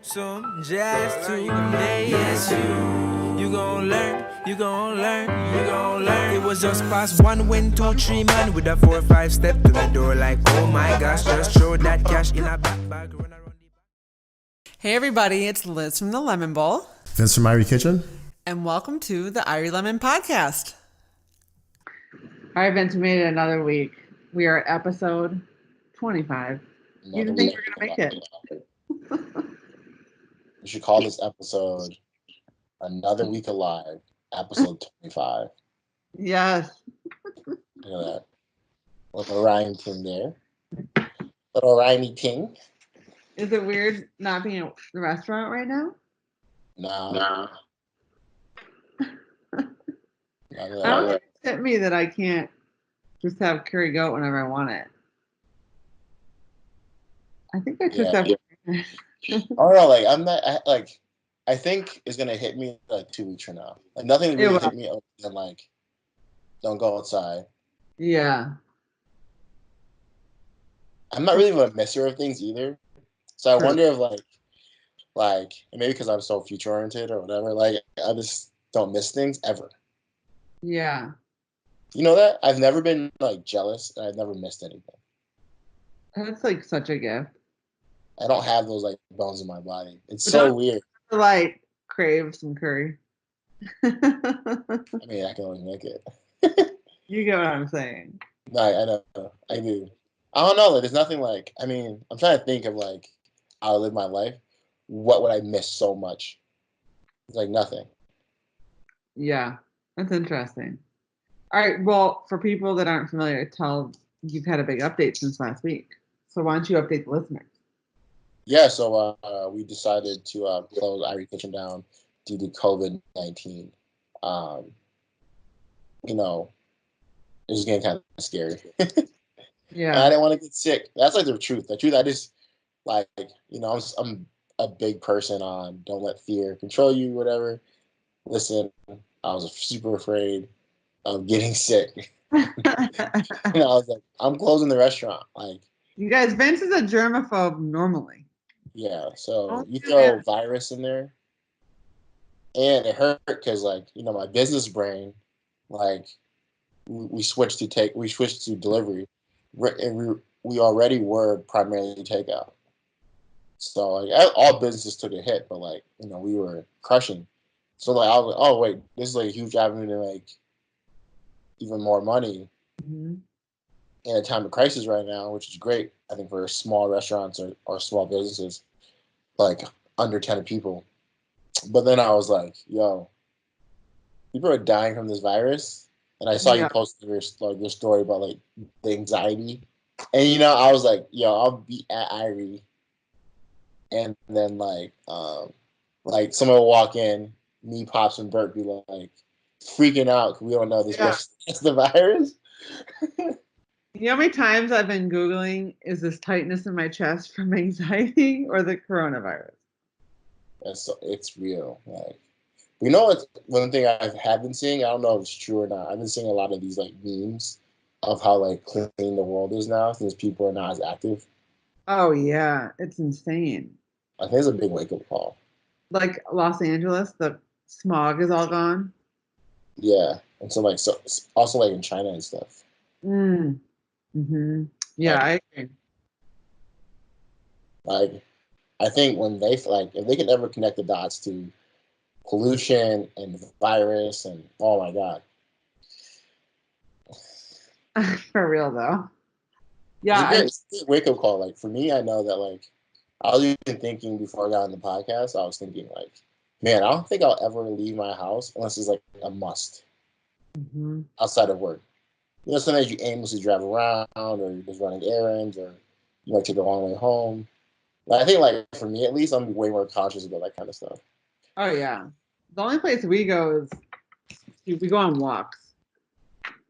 soon, just today. Yes, you gon' learn, you gon' learn, you gon' learn. It was just past 1, 2, 3 man with a 4, 5 step to the door like, oh my gosh, just throw that cash in a back bag, run around the back. Hey everybody, it's Liz from the Lemon Bowl. Vince from Irie Kitchen. And welcome to the Irie Lemon Podcast. All right, Vince, we made it another week. We are at episode 25. You didn't think we were going to make it. We should call this episode Another Week Alive, episode 25. Yes. Look at that. Little rhyme ting there. Little rhymey ting. Is it weird not being at the restaurant right now? Nah. I don't think it's hit me that I can't just have curry goat whenever I want it. I think I just have. Oh no, like I'm not like. I think it's gonna hit me like 2 weeks from now. Like nothing really hit me other than like, don't go outside. Yeah. I'm not really a messer of things either, so I wonder if like maybe because I'm so future oriented or whatever. Like I just don't miss things ever. Yeah. You know that? I've never been like jealous and I've never missed anything. That's like such a gift. I don't have those like bones in my body. It's so weird. Like crave some curry. I mean, I can only make it. You get what I'm saying. No, I know. I do. I don't know. Like, there's nothing like, I mean, I'm trying to think of like how I live my life. What would I miss so much? It's like nothing. Yeah, that's interesting. All right. Well, for people that aren't familiar, you've had a big update since last week. So why don't you update the listeners? Yeah, so we decided to close Irie Kitchen down due to COVID-19. You know, it was getting kind of scary. Yeah. And I didn't want to get sick. That's like the truth. The truth, I just like, you know, I'm a big person on don't let fear control you, whatever. Listen, I was super afraid of getting sick. And I was like, I'm closing the restaurant. Like, you guys, Vince is a germaphobe normally. yeah, so you throw virus in there, and it hurt because, like, you know, my business brain, like, we switched to delivery, and we already were primarily takeout. So like all businesses took a hit, but like, you know, we were crushing. So like I was like, oh wait, this is like a huge avenue to make even more money in a time of crisis right now, which is great. I think for small restaurants or small businesses, like under 10 people. But then I was like, yo, people are dying from this virus. And I saw you posted your story about like the anxiety. And you know, I was like, yo, I'll be at Irie. And then like someone will walk in, me, Pops, and Bert be like freaking out because we don't know this is the virus. You know how many times I've been Googling, is this tightness in my chest from anxiety or the coronavirus? It's real. Like, you know what? One thing I have been seeing, I don't know if it's true or not. I've been seeing a lot of these like memes of how like clean the world is now since people are not as active. Oh yeah, it's insane. I think it's a big wake up call. Like Los Angeles, the smog is all gone. Yeah, and so also like in China and stuff. Yeah, I agree. Like, I think when if they can ever connect the dots to pollution and virus and oh my god. For real though. Yeah, it's a wake up call. Like for me, I know that like I was even thinking before I got on the podcast, I was thinking like, man, I don't think I'll ever leave my house unless it's like a must outside of work. You know, sometimes you aimlessly drive around or you're just running errands or you might take a long way home. But I think like for me at least, I'm way more conscious about that kind of stuff. Oh yeah. The only place we go is we go on walks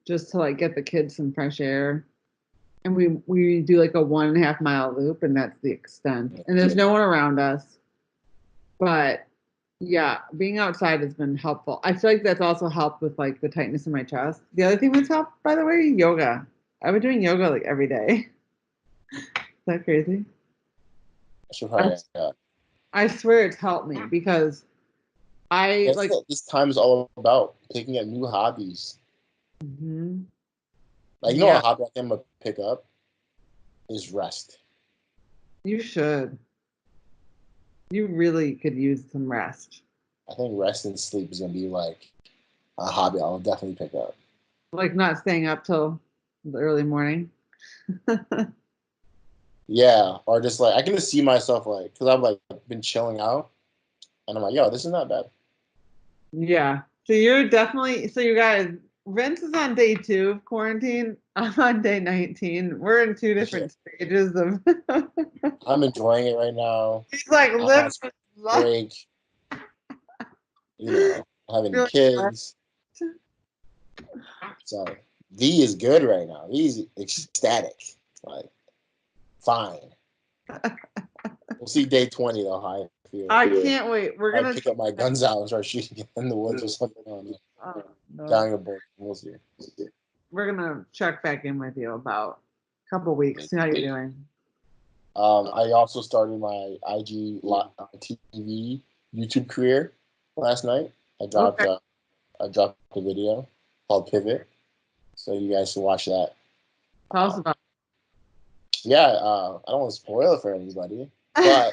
just to like get the kids some fresh air. And we do like a 1.5 mile loop and that's the extent. And there's no one around us. But yeah, being outside has been helpful. I feel like that's also helped with like the tightness in my chest. The other thing that's helped, by the way, yoga. I've been doing yoga like every day. Is that crazy? I should probably I swear it's helped me because I That's like. what this time is all about, picking up new hobbies. Mhm. Like, Yeah, a hobby I think I'm going to pick up is rest. you should. You really could use some rest. I think rest and sleep is going to be like a hobby I'll definitely pick up. Like not staying up till the early morning. Yeah, or just like I can just see myself like because I've like been chilling out, and I'm like, yo, this is not bad. Yeah. So you're definitely, so you guys, Vince is on day 2 of quarantine. I'm on day 19. We're in two different stages of. I'm enjoying it right now. He's like I'm on living his life. break, having Really kids. So V is good right now. V's ecstatic, like fine. We'll see day 20 though how I feel. I can't wait. We're I gonna. pick up my guns out and start shooting in the woods or something on the No. dying a book. We'll see. We're gonna check back in with you about a couple weeks. See how you're doing. I also started my TV YouTube career last night. I dropped Okay. I dropped a video called Pivot, so you guys should watch that. Tell us about. Yeah, I don't want to spoil it for anybody, but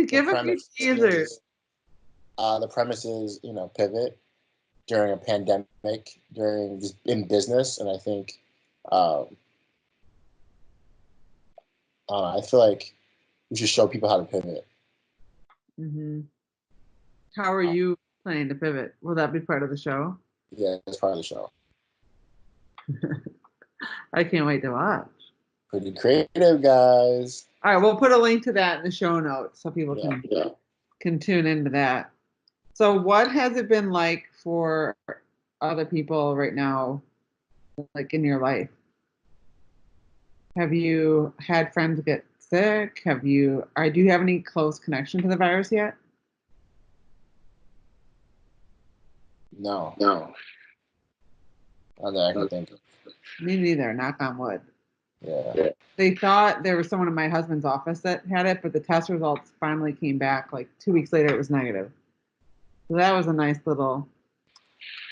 Give a few teasers. the premise is pivot during a pandemic, during in business, and I think I feel like we should show people how to pivot. Hmm. How are you planning to pivot? Will that be part of the show? Yeah, it's part of the show. I can't wait to watch. Pretty creative, guys. All right, we'll put a link to that in the show notes so people Yeah. can tune into that. So, what has it been like for other people right now, like in your life? Have you had friends get sick? Do you have any close connection to the virus yet? No. Not that I can think of. Me neither, knock on wood. Yeah. They thought there was someone in my husband's office that had it, but the test results finally came back like 2 weeks later, it was negative. So that was a nice little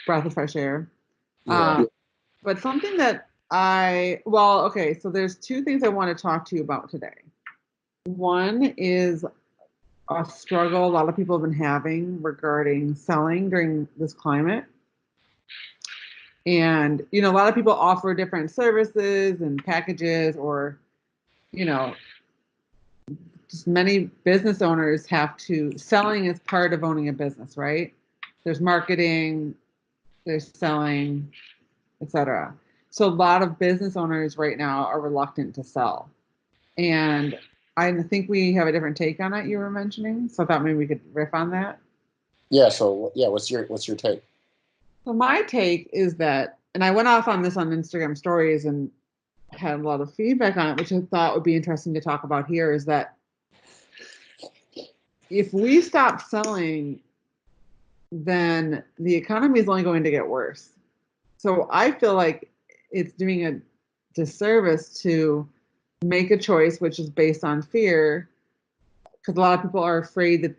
breath of fresh air. Yeah. But something that okay, so there's two things I want to talk to you about today. One is a struggle a lot of people have been having regarding selling during this climate. And, a lot of people offer different services and packages, or, just many business owners selling is part of owning a business, right? There's marketing, there's selling, etc. So a lot of business owners right now are reluctant to sell. And I think we have a different take on it you were mentioning. So I thought maybe we could riff on that. Yeah. So what's your take? So my take is that, and I went off on this on Instagram stories and had a lot of feedback on it, which I thought would be interesting to talk about here, is that if we stop selling, then the economy is only going to get worse. So I feel like it's doing a disservice to make a choice which is based on fear, because a lot of people are afraid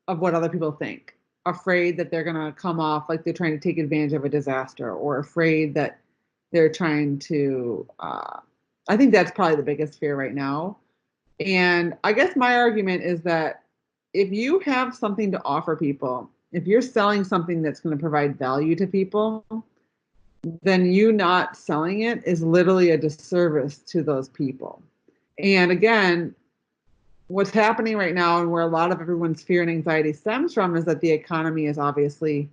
of what other people think, afraid that they're going to come off like they're trying to take advantage of a disaster, or afraid that they're trying to I think that's probably the biggest fear right now. And I guess my argument is that if you have something to offer people, if you're selling something that's going to provide value to people, then you not selling it is literally a disservice to those people. And again, what's happening right now, and where a lot of everyone's fear and anxiety stems from, is that the economy is obviously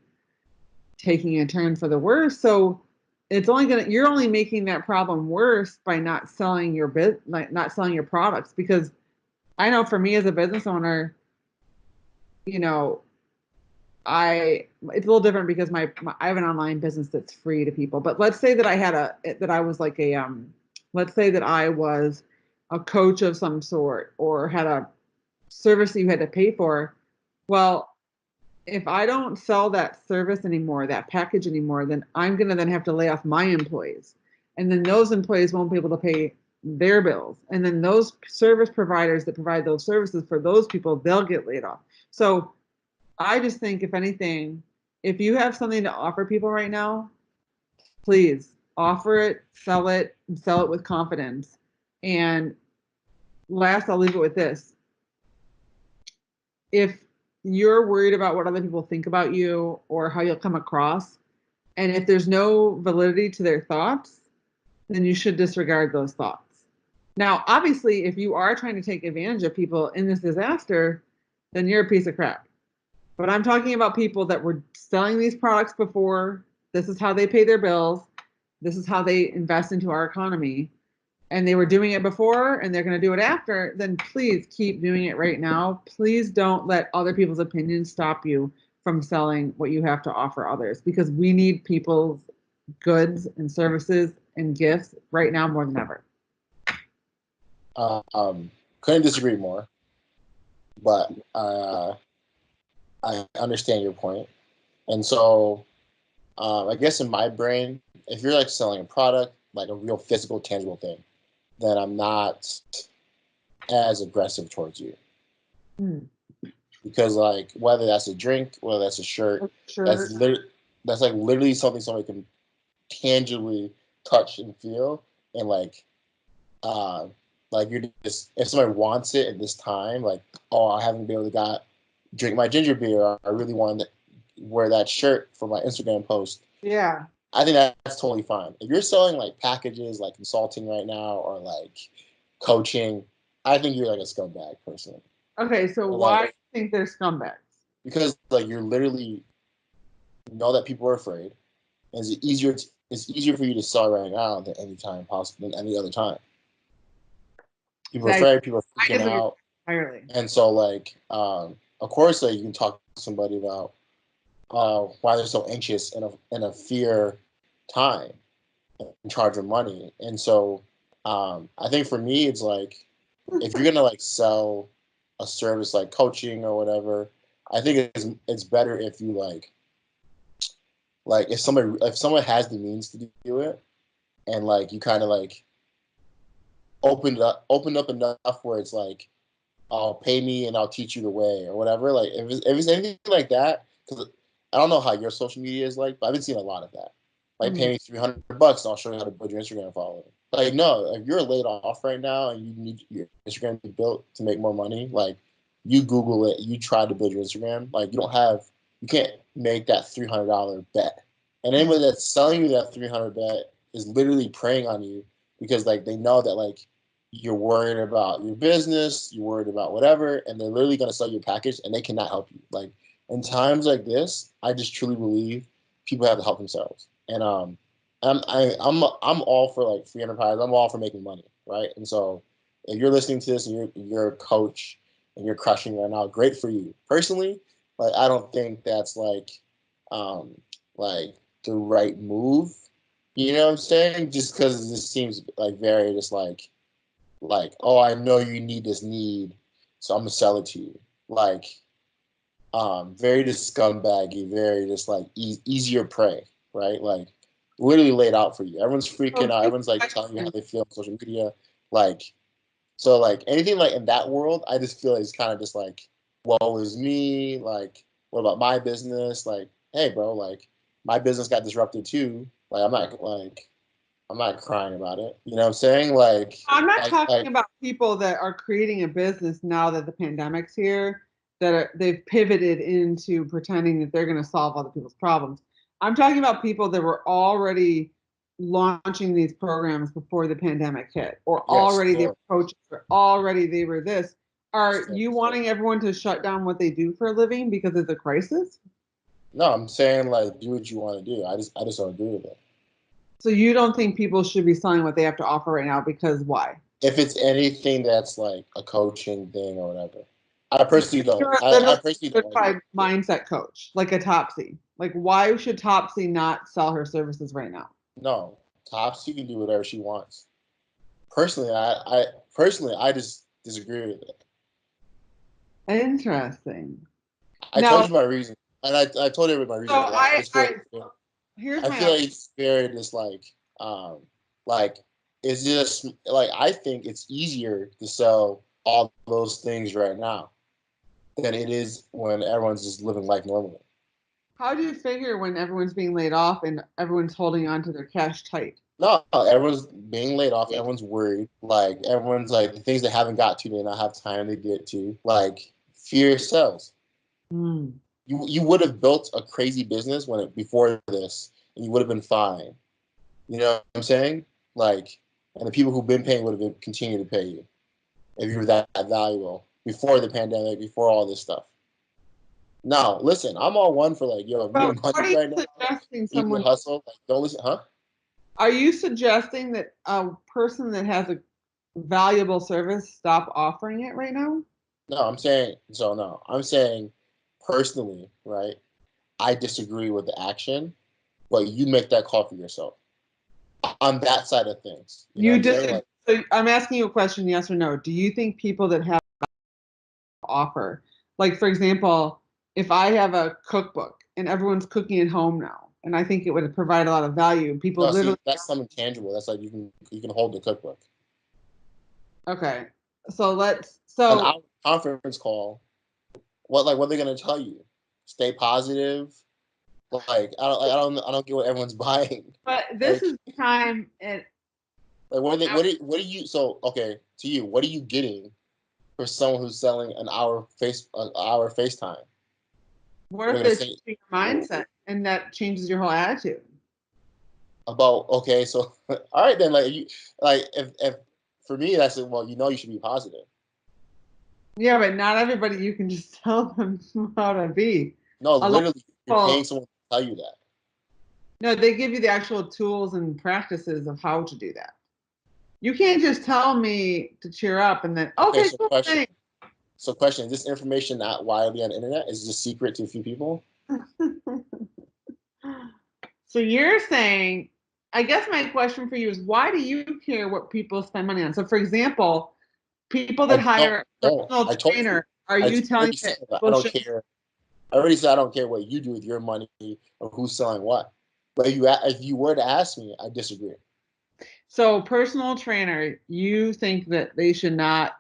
taking a turn for the worse. So you're only making that problem worse by not selling not selling your products. Because I know for me as a business owner, it's a little different because I have an online business that's free to people. But let's say that let's say that I was a coach of some sort, or had a service that you had to pay for. Well, if I don't sell that service anymore, that package anymore, then I'm going to then have to lay off my employees. And then those employees won't be able to pay their bills. And then those service providers that provide those services for those people, they'll get laid off. So I just think, if anything, if you have something to offer people right now, please offer it, and sell it with confidence. And last, I'll leave it with this. If you're worried about what other people think about you or how you'll come across, and if there's no validity to their thoughts, then you should disregard those thoughts. Now, obviously, if you are trying to take advantage of people in this disaster, then you're a piece of crap. But I'm talking about people that were selling these products before. This is how they pay their bills. This is how they invest into our economy. And they were doing it before and they're going to do it after. Then please keep doing it right now. Please don't let other people's opinions stop you from selling what you have to offer others, because we need people's goods and services and gifts right now more than ever. Couldn't disagree more, but I understand your point. And so I guess in my brain, if you're like selling a product, like a real physical, tangible thing, then I'm not as aggressive towards you. Because like whether that's a drink, whether that's a shirt, that's like literally something somebody can tangibly touch and feel, and like you're just, if somebody wants it at this time, like, oh, I haven't been able to drink my ginger beer, or I really wanted to wear that shirt for my Instagram post. Yeah. I think that's totally fine. If you're selling like packages, like consulting right now, or like coaching, I think you're like a scumbag person. Okay, so why do you think they're scumbags? Because like you're literally know that people are afraid, and it's easier for you to sell right now than any time possible, than any other time. People are afraid, people are freaking out. Entirely. And so like of course like you can talk to somebody about why they're so anxious in a fear time and charge them money. And so I think for me it's like, if you're gonna like sell a service like coaching or whatever, I think it's better if you like if someone has the means to do it, and like you kind of like opened up enough where it's like, I'll pay me and I'll teach you the way or whatever. Like if it's anything like that, because I don't know how your social media is like, but I've been seeing a lot of that. Like pay me $300 and I'll show you how to build your Instagram following. Like no, if you're laid off right now and you need your Instagram to be built to make more money, like you Google it, you try to build your Instagram. Like you can't make that $300 bet. And anybody that's selling you that $300 bet is literally preying on you, because like they know that like you're worried about your business, you're worried about whatever, and they're literally going to sell you a package and they cannot help you. Like in times like this, I just truly believe people have to help themselves. And I'm all for like free enterprise. I'm all for making money, right? And so if you're listening to this and you're a coach and you're crushing right now, great for you. Personally, like I don't think that's like the right move. You know what I'm saying? Just because it just seems like very just like, oh, I know you need this need, so I'm gonna sell it to you. Like, very just scumbaggy, very just like easier prey, right? Like, literally laid out for you. Everyone's freaking out. Everyone's like telling you how they feel on social media. Like, so like anything like in that world, I just feel like it's kind of just like, woe is me. Like, what about my business? Like, hey, bro, like my business got disrupted too. Like, I'm not crying about it. You know what I'm saying? Like, I'm not talking about people that are creating a business now that the pandemic's here, they've pivoted into pretending that they're going to solve other people's problems. I'm talking about people that were already launching these programs before the pandemic hit, or already they were coaches, or already they were this. Are you wanting everyone to shut down what they do for a living because it's a crisis? No, I'm saying like do what you want to do. I just don't agree with it. So you don't think people should be selling what they have to offer right now because why? If it's anything that's like a coaching thing or whatever. I personally don't. I personally don't like mindset coach, like a Topsy. Like, why should Topsy not sell her services right now? No, Topsy can do whatever she wants. Personally, I just disagree with it. Interesting. I told you my reason, and I told everybody my reason. So I feel like it's very just like It's just like I think it's easier to sell all those things right now than it is when everyone's just living life normally. How do you figure when everyone's being laid off and everyone's holding on to their cash tight? No, everyone's being laid off. Everyone's worried. Like everyone's like the things they haven't got to, they not have time to get to. Like fear sells. Mm. You would have built a crazy business before this, and you would have been fine. You know what I'm saying? Like, and the people who've been paying would have been continued to pay you if you were that valuable before the pandemic, before all this stuff. Now, listen, I'm all one for like, yo, if you But need what are money you right now, suggesting you need to someone? hustle. Like, don't listen, huh? Are you suggesting that a person that has a valuable service stop offering it right now? No, I'm saying so. No, I'm saying personally, right? I disagree with the action, but you make that call for yourself on that side of things. You know what You I'm saying? disagree. Like, So I'm asking you a question, yes or no. Do you think people that have offer, like for example, if I have a cookbook and everyone's cooking at home now, and I think it would provide a lot of value, people no, literally. see, that's something tangible. That's like you can hold the cookbook. Okay, so let's. An So, hour conference call. What are they gonna tell you? Stay positive. Like I don't get what everyone's buying. but this Like is the time. And like what are you? So okay, to you, what are you getting for someone who's selling an hour FaceTime? what They're if gonna it's say your mindset and that changes your whole attitude? about okay, so all right then, like you like if for me that's well, you should be positive. Yeah, but not everybody you can just tell them how to be. No, A lot of literally, you're paying people, someone to tell you that. no, they give you the actual tools and practices of how to do that. You can't just tell me to cheer up and then, Okay, okay, so cool, question. thanks. So question: Is this information not widely on the internet? Is it just secret to a few people? So you're saying, I guess my question for you is why do you care what people spend money on? So for example, people that I don't. hire a Don't. personal I told you. trainer, are I you telling already said that that. I people don't should? care. I already said I don't care what you do with your money or who's selling what. But if you were to ask me, I disagree. So personal trainer, you think that they should not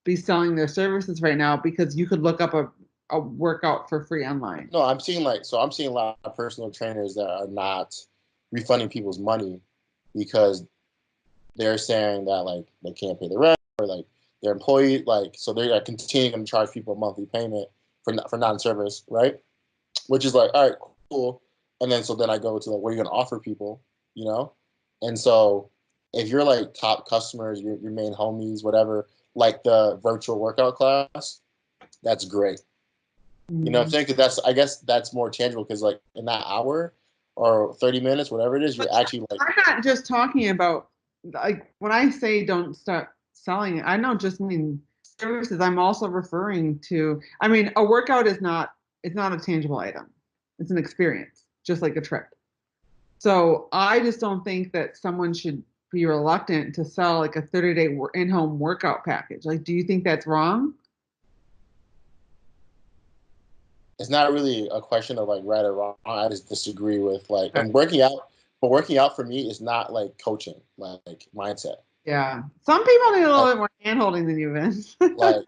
be selling their services right now because you could look up a workout for free online. No, I'm seeing a lot of personal trainers that are not refunding people's money because they're saying that like they can't pay the rent or like their employee like so they're continuing to charge people a monthly payment for non-service, right? Which is like, all right, cool. And then so then I go to like, what are you going to offer people, you know? And so if you're like top customers, your main homies, whatever, like the virtual workout class, that's great. You know what I'm Mm. saying? Because I guess that's more tangible because like in that hour or 30 minutes, whatever it is, But you're actually like, I'm not just talking about like when I say don't start selling it, I don't just mean services. I'm also referring to, I mean, a workout is not, it's not a tangible item. It's an experience, just like a trip. So I just don't think that someone should be reluctant to sell like a 30-day in-home workout package. Like, do you think that's wrong? it's not really a question of like right or wrong. I just disagree with like, and working out for me is not like coaching, like mindset. Yeah. Some people need a little Like, bit more hand holding than you, Vince. like,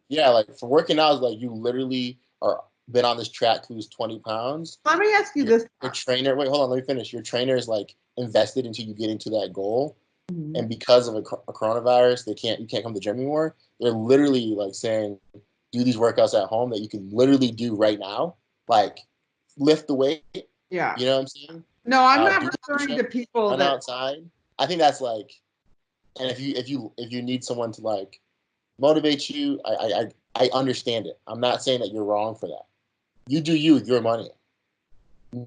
yeah, like for working out, like you literally are been on this track to lose 20 pounds. Let me ask you Your, this. your trainer, wait, hold on, let me finish. Your trainer is like invested into you getting to that goal. Mhm. And because of a coronavirus, you can't come to the gym anymore. They're literally like saying, do these workouts at home that you can literally do right now. Like lift the weight. Yeah. You know what I'm saying? No, I'm Do not the referring to push-ups, people run that. outside. I think that's like, and if you need someone to like motivate you, I understand it. I'm not saying that you're wrong for that. You do you with your money.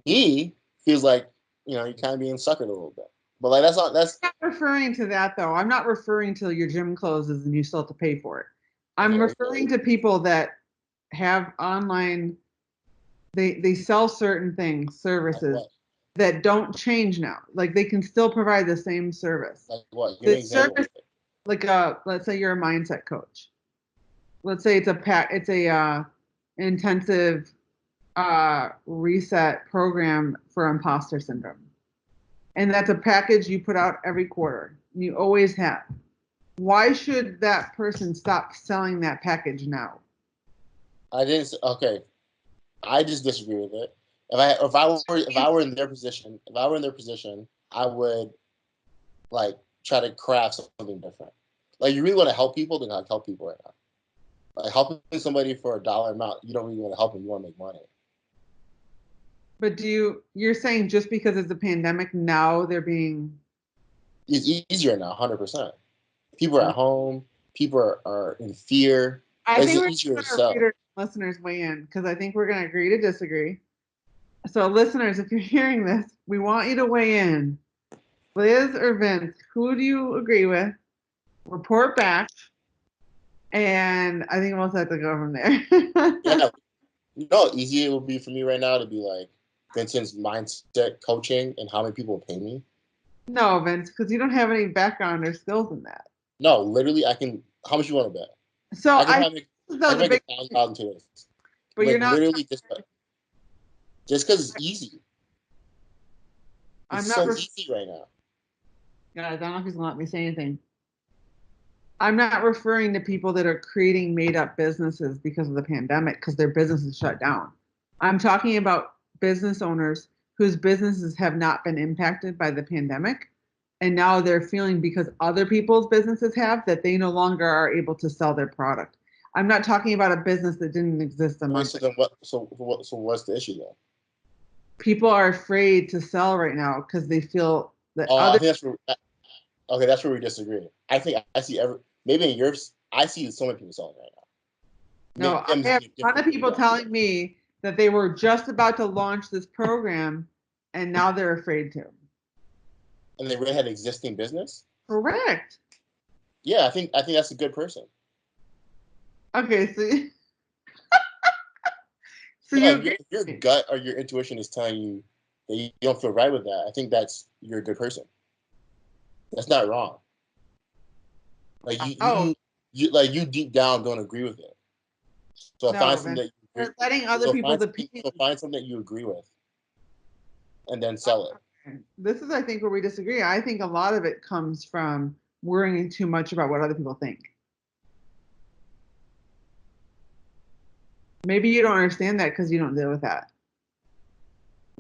Me feels like you're kind of being suckered a little bit. But like that's I'm not referring to that though. I'm not referring to your gym closes and you still have to pay for it. I'm okay. referring to people that have online. They sell certain things, Like services what? that don't change now. Like they can still provide the same service. Like what? Give me The an example. service, like let's say you're a mindset coach. Let's say it's a intensive reset program for imposter syndrome. And that's a package you put out every quarter. You always have. Why should that person stop selling that package now? I didn't. Okay, I just disagree with it. If I were in their position, I would like try to craft something different. Like you really want to help people, then like help people right now. Like helping somebody for a dollar amount, you don't really want to help them. You want to make money. But you're saying just because it's a pandemic now they're being It's easier now, 100%. People are at home. People are in fear. I It's think just we're easier to going to sell. readers and listeners weigh in because I think we're going to agree to disagree. So listeners, if you're hearing this, we want you to weigh in. Liz or Vince, who do you agree with? Report back. And I think we'll also have to go from there. Yeah, you know how easy it would be for me right now to be like Vincent's mindset coaching and how many people pay me. No, Vince, because you don't have any background or skills in that. No, literally, I can. How much you want to bet? So I can I probably think I the can make big, $1,000 today. but you're Like not. literally just because it's easy. I'm It's not. so easy right now. Guys, I don't know if he's gonna let me say anything. I'm not referring to people that are creating made up businesses because of the pandemic because their business is shut down. I'm talking about business owners whose businesses have not been impacted by the pandemic. And now they're feeling because other people's businesses have that they no longer are able to sell their product. I'm not talking about a business that didn't exist a Okay, month so ago. then what? So what's the issue then? People are afraid to sell right now because they feel that I other. think that's where. Okay, that's where we disagree. I think I see maybe in yours. I see so many people selling right now. No, Maybe I'm I have seeing it a ton of differently. people telling me that they were just about to launch this program and now they're afraid to. And they really had existing business. Correct. Yeah, I think that's a good person. Okay, so so Yeah, you if agree your with me. gut or your intuition is telling you that you don't feel right with that, I think you're a good person. That's not wrong. Like Oh, you deep down don't agree with it. So find no, something man. that you agree. You're letting other So people's opinions. find something that you agree with, and then sell it. This is, I think, where we disagree. I think a lot of it comes from worrying too much about what other people think. Maybe you don't understand that because you don't deal with that.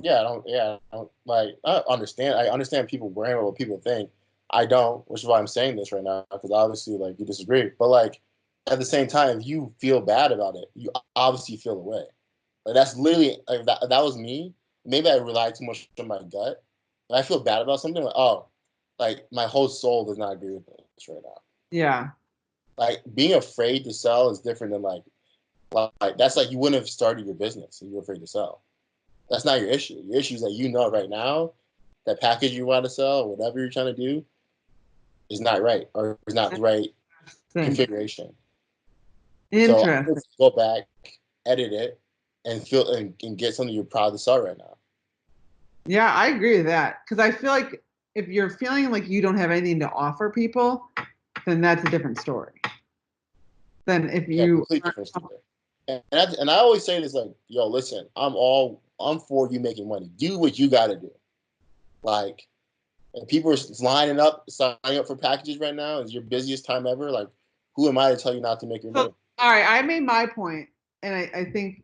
Yeah, I don't. Yeah, I don't like. I understand. I understand people worrying about what people think. I don't, which is why I'm saying this right now because obviously, like, you disagree. But like, at the same time, if you feel bad about it, you obviously feel away. Like that's literally like that was me. Maybe I relied too much on my gut. When I feel bad about something, like like my whole soul does not agree with this right now. Yeah. Like being afraid to sell is different than like that's like you wouldn't have started your business if you were afraid to sell. That's not your issue. Your issue is that you know right now that package you want to sell, or whatever you're trying to do, is not right or is not the right configuration. So I would Interesting. go back, edit it, and get something you're proud to sell right now. Yeah, I agree with that. Because I feel like if you're feeling like you don't have anything to offer people, then that's a different story. Then if Yeah, you complete different story. And I always say this like, yo, listen, I'm for you making money. Do what you got to do. Like, and people are lining up, signing up for packages right now. Is your busiest time ever? Like, who am I to tell you not to make your so money? all right, I made my point, and I think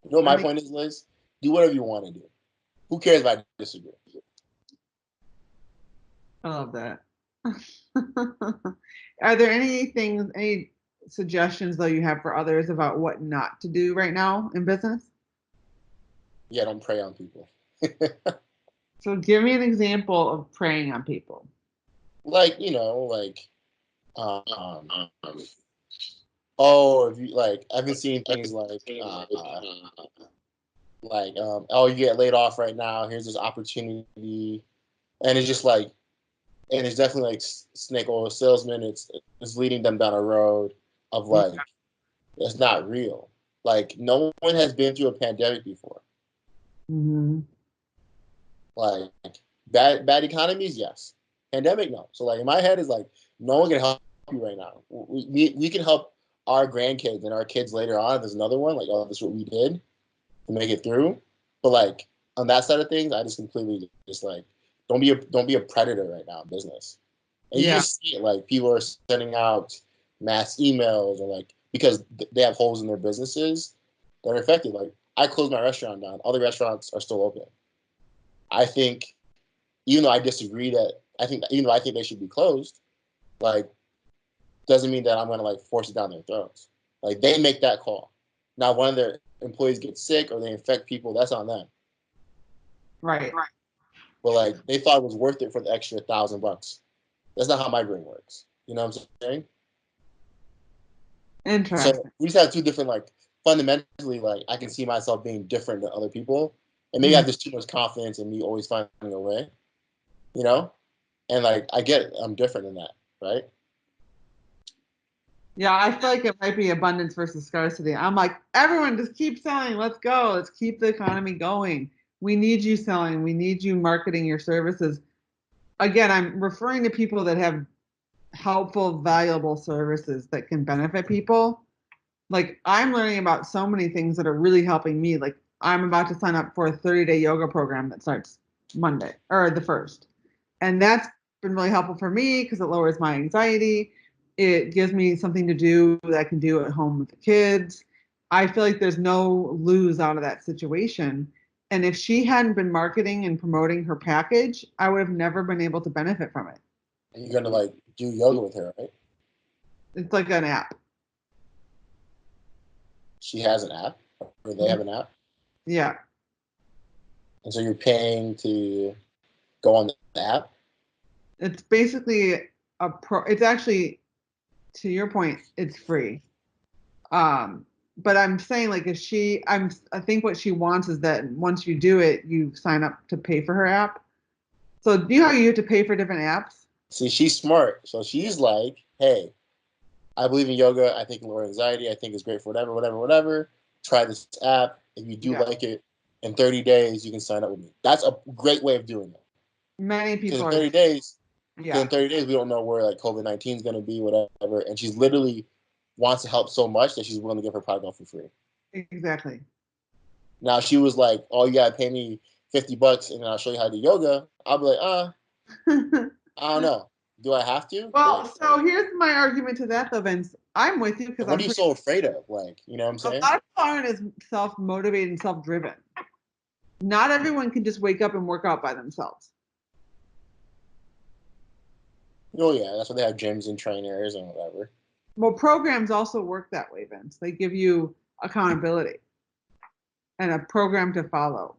You know what I my think point is, Liz? Do whatever you want to do. Who cares if I disagree? I love that. Are there any suggestions though you have for others about what not to do right now in business? Yeah, don't prey on people. So give me an example of preying on people. Like, um, oh, if you like, I've been seeing things oh, you get laid off right now. Here's this opportunity, and it's just like, and it's definitely like snake oil salesman. It's leading them down a road of Yeah. like it's not real. Like no one has been through a pandemic before. Mm-hmm. Like bad economies, yes. Pandemic, no. So like in my head is like no one can help you right now. We can help our grandkids and our kids later on if there's another one. Like, oh, this is what we did to make it through. But like on that side of things, I just completely just like don't be a predator right now in business. And you just see it, like people are sending out mass emails, or like because they have holes in their businesses, they're affected. Like I closed my restaurant down, other restaurants are still open. I think, even though I disagree even though I think they should be closed, like doesn't mean that I'm gonna like force it down their throats. Like they make that call. Now, one of their employees gets sick or they infect people, that's on them. Right. But like they thought it was worth it for the extra $1,000. That's not how my brain works. You know what I'm saying? Interesting. So we just have two different, like, fundamentally, like I can see myself being different than other people, and maybe I have just too much confidence in me always finding a way, you know. And like I get I'm different than that, right? Yeah, I feel like it might be abundance versus scarcity. I'm like, everyone just keep selling. Let's go. Let's keep the economy going. We need you selling. We need you marketing your services. Again, I'm referring to people that have helpful, valuable services that can benefit people. Like I'm learning about so many things that are really helping me. Like I'm about to sign up for a 30-day yoga program that starts Monday or the 1st. And that's been really helpful for me because it lowers my anxiety. It gives me something to do that I can do at home with the kids. I feel like there's no lose out of that situation. And if she hadn't been marketing and promoting her package, I would have never been able to benefit from it. And you're gonna like do yoga with her, right? It's like an app. She has an app, or they have an app, Yeah. and so you're paying to go on the app. It's basically it's actually, to your point, it's free. But I'm saying like I think what she wants is that once you do it, you sign up to pay for her app. So do you know how you have to pay for different apps? See, she's smart, so she's like, "Hey, I believe in yoga. I think in lower anxiety. I think it's great for whatever, whatever, whatever. Try this app. If you do Yeah. like it, in 30 days you can sign up with me." That's a great way of doing it. Many Because people in are. 30 days, Yeah, we don't know where like COVID-19 is going to be, whatever. And she's literally wants to help so much that she's willing to give her product all for free. exactly. Now she was like, "Oh, you gotta pay me $50 and I'll show you how to do yoga." I'll be like, I don't know. Do I have to? Well, Like, so here's my argument to that though, Vince. I'm with you because what I'm are you pretty, so afraid of? Like, you know what I'm a saying? lot of people aren't as self-motivated and self-driven. Not everyone can just wake up and work out by themselves. Oh yeah, that's why they have gyms and trainers and whatever. Well, programs also work that way, Vince. They give you accountability and a program to follow.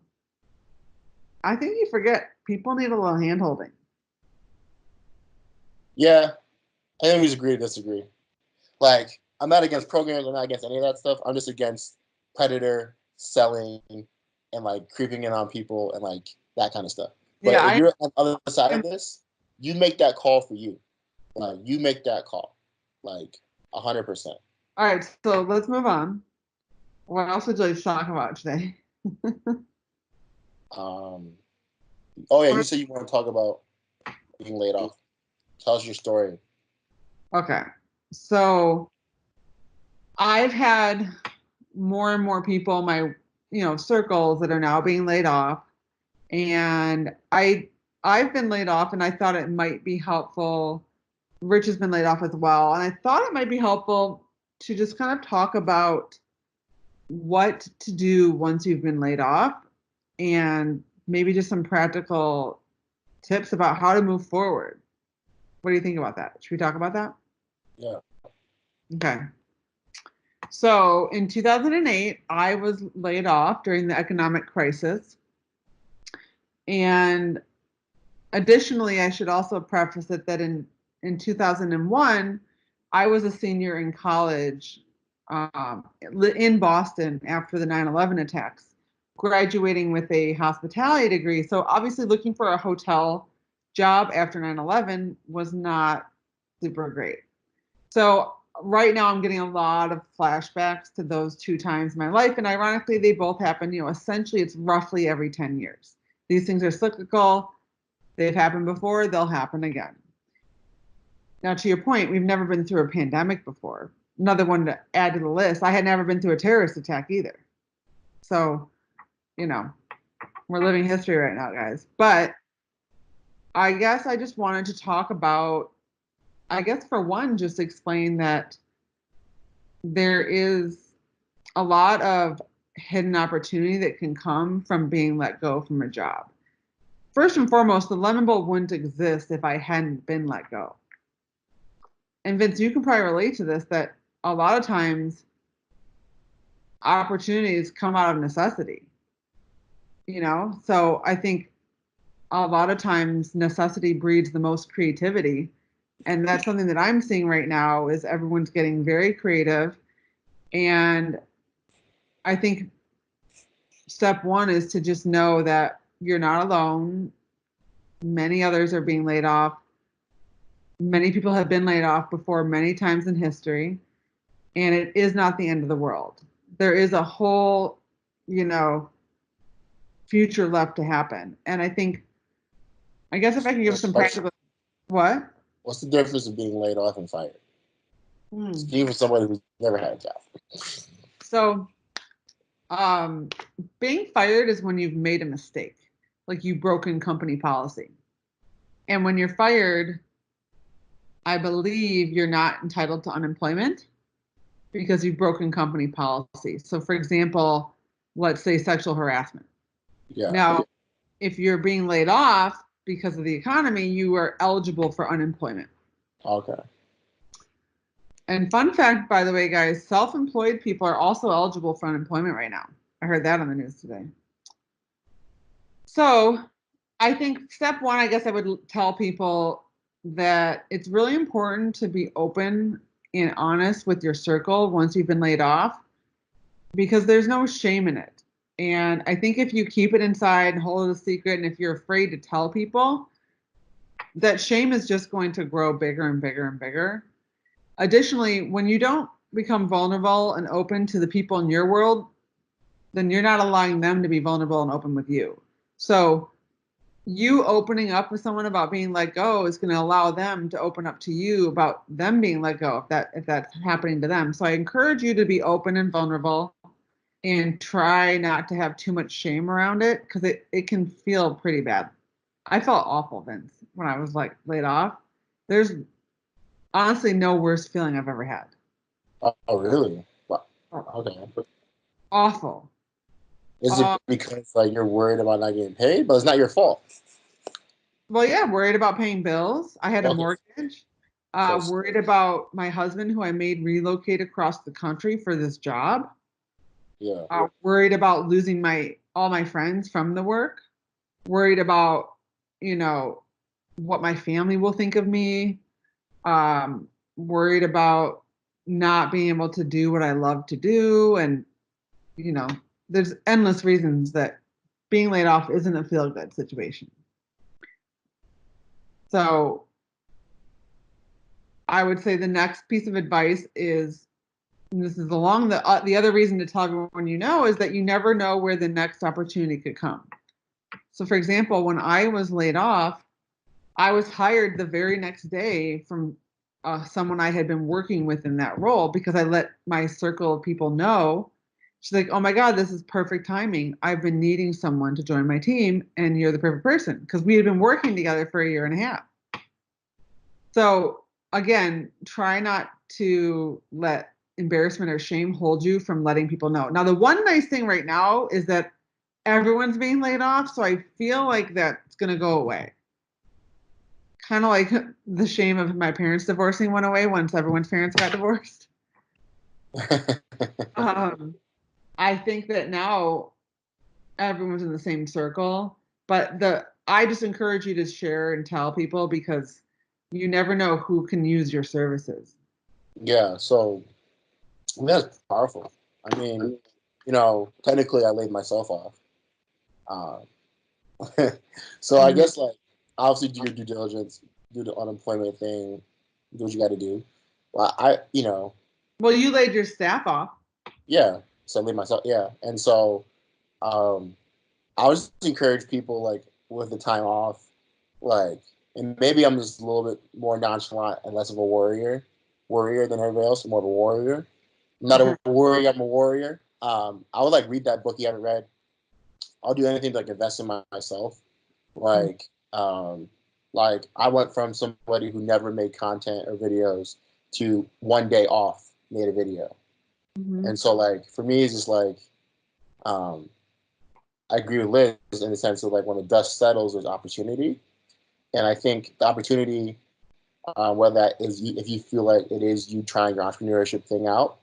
I think you forget people need a little hand holding. Yeah, I think we just agree to disagree. Like, I'm not against programs. I'm not against any of that stuff. I'm just against predator selling and like creeping in on people and like that kind of stuff. But if Yeah, you're on the other side I of this, you make that call for you. Like, you make that call, like 100%. all right, so let's move on. What else would you like to talk about today? Um, oh yeah, you said you want to talk about being laid off. Tell us your story. Okay. So I've had more and more people in my, circles that are now being laid off. And I've been laid off and I thought it might be helpful. Rich has been laid off as well. And I thought it might be helpful to just kind of talk about what to do once you've been laid off and maybe just some practical tips about how to move forward. What do you think about that? Should we talk about that? Yeah. Okay. So in 2008, I was laid off during the economic crisis. And additionally, I should also preface it that in 2001, I was a senior in college in Boston after the 9/11 attacks, graduating with a hospitality degree. So obviously, looking for a hotel job after 9/11 was not super great. So right now, I'm getting a lot of flashbacks to those two times in my life, and ironically, they both happened. Essentially, it's roughly every 10 years. These things are cyclical. They've happened before, they'll happen again. Now, to your point, we've never been through a pandemic before. Another one to add to the list, I had never been through a terrorist attack either. So, you know, we're living history right now, guys. But I guess I just wanted to talk about I guess for one, just explain that there is a lot of hidden opportunity that can come from being let go from a job. First and foremost, the lemon bowl wouldn't exist if I hadn't been let go. And Vince, you can probably relate to this, that a lot of times opportunities come out of necessity. So I think a lot of times necessity breeds the most creativity. And that's something that I'm seeing right now is everyone's getting very creative. And I think step one is to just know that you're not alone. Many others are being laid off. Many people have been laid off before many times in history. And it is not the end of the world. There is a whole, future left to happen. And I guess if I can give some practical, what? What's the difference of being laid off and fired? Even somebody who's never had a job. So, being fired is when you've made a mistake, like you've broken company policy. And when you're fired, I believe you're not entitled to unemployment because you've broken company policy. So, for example, let's say sexual harassment. Yeah. Now, if you're being laid off because of the economy, you are eligible for unemployment. Okay. And fun fact, by the way, guys, self-employed people are also eligible for unemployment right now. I heard that on the news today. So I think step one, I guess I would tell people that it's really important to be open and honest with your circle once you've been laid off, because there's no shame in it. And I think if you keep it inside and hold it a secret, and if you're afraid to tell people, that shame is just going to grow bigger and bigger and bigger. Additionally, when you don't become vulnerable and open to the people in your world, then you're not allowing them to be vulnerable and open with you. So you opening up with someone about being let go is going to allow them to open up to you about them being let go if that's happening to them. So I encourage you to be open and vulnerable and try not to have too much shame around it, because it can feel pretty bad. I felt awful, Vince, when I was laid off. There's honestly no worse feeling I've ever had. Oh, really? Wow. Okay. Awful. Is it because you're worried about not getting paid? But it's not your fault. Well, yeah, worried about paying bills. I had a mortgage. Worried about my husband, who I made relocate across the country for this job. Yeah. Worried about losing all my friends from the work. Worried about, what my family will think of me. Worried about not being able to do what I love to do. And, there's endless reasons that being laid off isn't a feel-good situation. So I would say the next piece of advice is, and this is along the other reason to tell everyone is that you never know where the next opportunity could come. So for example, when I was laid off, I was hired the very next day from someone I had been working with in that role, because I let my circle of people know. She's like, oh my God, this is perfect timing. I've been needing someone to join my team, and you're the perfect person, because we had been working together for a year and a half. So again, try not to let embarrassment or shame hold you from letting people know. Now, the one nice thing right now is that everyone's being laid off, so I feel like that's going to go away. Kind of like the shame of my parents divorcing went away once everyone's parents got divorced. I think that now everyone's in the same circle, but I just encourage you to share and tell people, because you never know who can use your services. Yeah, so that's powerful. I mean, technically I laid myself off. So I guess obviously do your due diligence, do the unemployment thing, do what you got to do. Well, Well, you laid your staff off. Yeah, so I laid myself. Yeah, and so I would just encourage people with the time off, and maybe I'm just a little bit more nonchalant and less of a worrier than everybody else, more of a warrior. I'm not a warrior, I'm a warrior. I would read that book you haven't read. I'll do anything to invest in myself. Like I went from somebody who never made content or videos to one day off made a video. Mm-hmm. And so like for me it's just like um I agree with Liz in the sense of like when the dust settles there's opportunity. And I think the opportunity, whether that is you, if you feel like it is you trying your entrepreneurship thing out,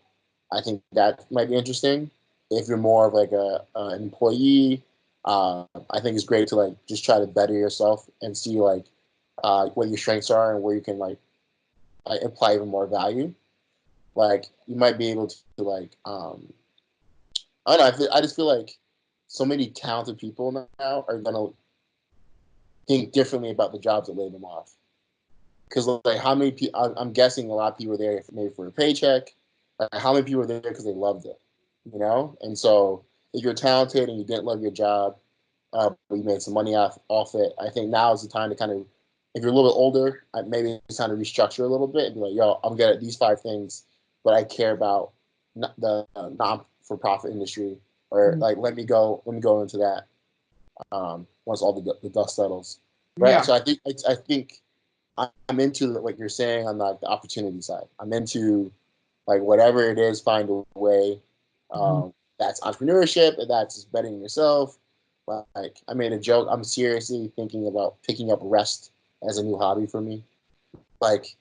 I think that might be interesting. If you're more of like an employee, I think it's great to like just try to better yourself and see like what your strengths are and where you can like apply even more value. Like you might be able to like I don't know. I just feel like so many talented people now are gonna think differently about the jobs that lay them off. Because like how many people? I'm guessing a lot of people are there maybe for a paycheck. Like, how many people are there because they loved it, you know? And so if you're talented and you didn't love your job, but you made some money off it, I think now is the time to kind of, if you're a little bit older, maybe it's time to restructure a little bit and be like, yo, I'm good at these 5 things, but I care about the non-for-profit industry, or like let me go into that once all the dust settles, right? Yeah. So I think I'm into what you're saying on the opportunity side. I'm into like whatever it is, find a way. Mm-hmm. That's entrepreneurship, and that's just betting yourself. Like I made a joke. I'm seriously thinking about picking up rest as a new hobby for me. Like,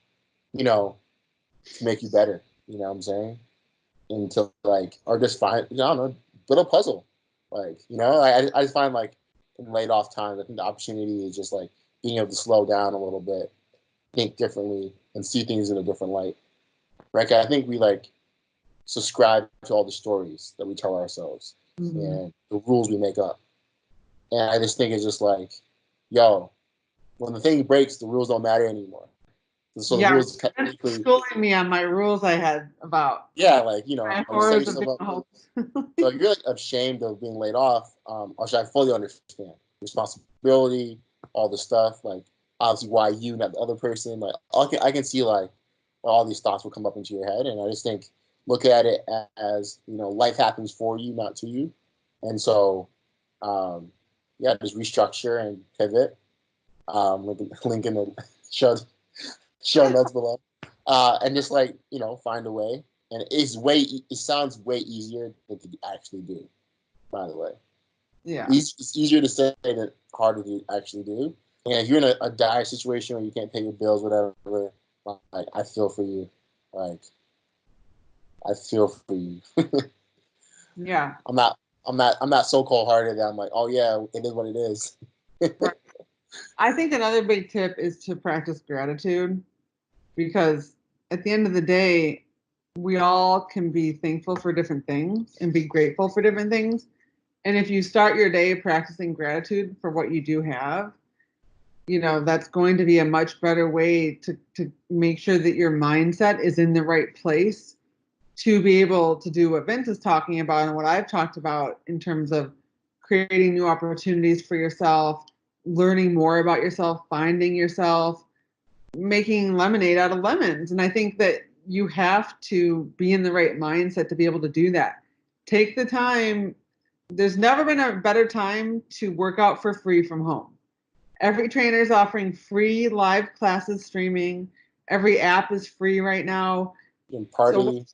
you know, to make you better. You know what I'm saying? Until like, or just find, I don't know, build a puzzle. Like, I just find like in laid off times, I think the opportunity is just like being able to slow down a little bit, think differently, and see things in a different light. Right? 'Cause I think we like subscribe to all the stories that we tell ourselves Mm-hmm. and the rules we make up. And I just think it's just like, yo, when the thing breaks, the rules don't matter anymore. So the Yeah. rules That's technically, schooling me on my rules I had about yeah, like just set horrors of yourself being up a for. host. So if you're like ashamed of being laid off, or should I fully understand responsibility, all the stuff, like obviously why you, not the other person. Like I can see like all these thoughts will come up into your head, and I just think look at it as life happens for you, not to you, and so um, yeah, just restructure and pivot. Link in the show show notes below, and just like find a way. And it sounds way easier than to actually do. By the way, Yeah. it's easier to say than harder to actually do. And if you're in a dire situation where you can't pay your bills, whatever, like I feel for you. Like I feel for you. Yeah. I'm not so cold hearted that I'm like, oh yeah, it is what it is. Right. I think another big tip is to practice gratitude, because at the end of the day, we all can be thankful for different things and be grateful for different things. And if you start your day practicing gratitude for what you do have, that's going to be a much better way to make sure that your mindset is in the right place to be able to do what Vince is talking about and what I've talked about in terms of creating new opportunities for yourself, learning more about yourself, finding yourself, making lemonade out of lemons. And I think that you have to be in the right mindset to be able to do that. Take the time. There's never been a better time to work out for free from home. Every trainer is offering free live classes streaming. Every app is free right now. And So, party,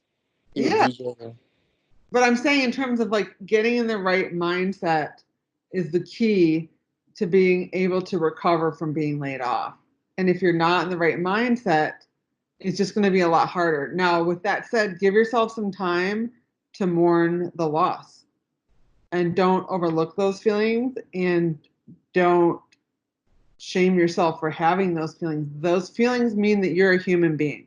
even yeah. DJ. But I'm saying in terms of like getting in the right mindset is the key to being able to recover from being laid off. And if you're not in the right mindset, it's just going to be a lot harder. Now, with that said, give yourself some time to mourn the loss and don't overlook those feelings, and don't shame yourself for having those feelings. Those feelings mean that you're a human being.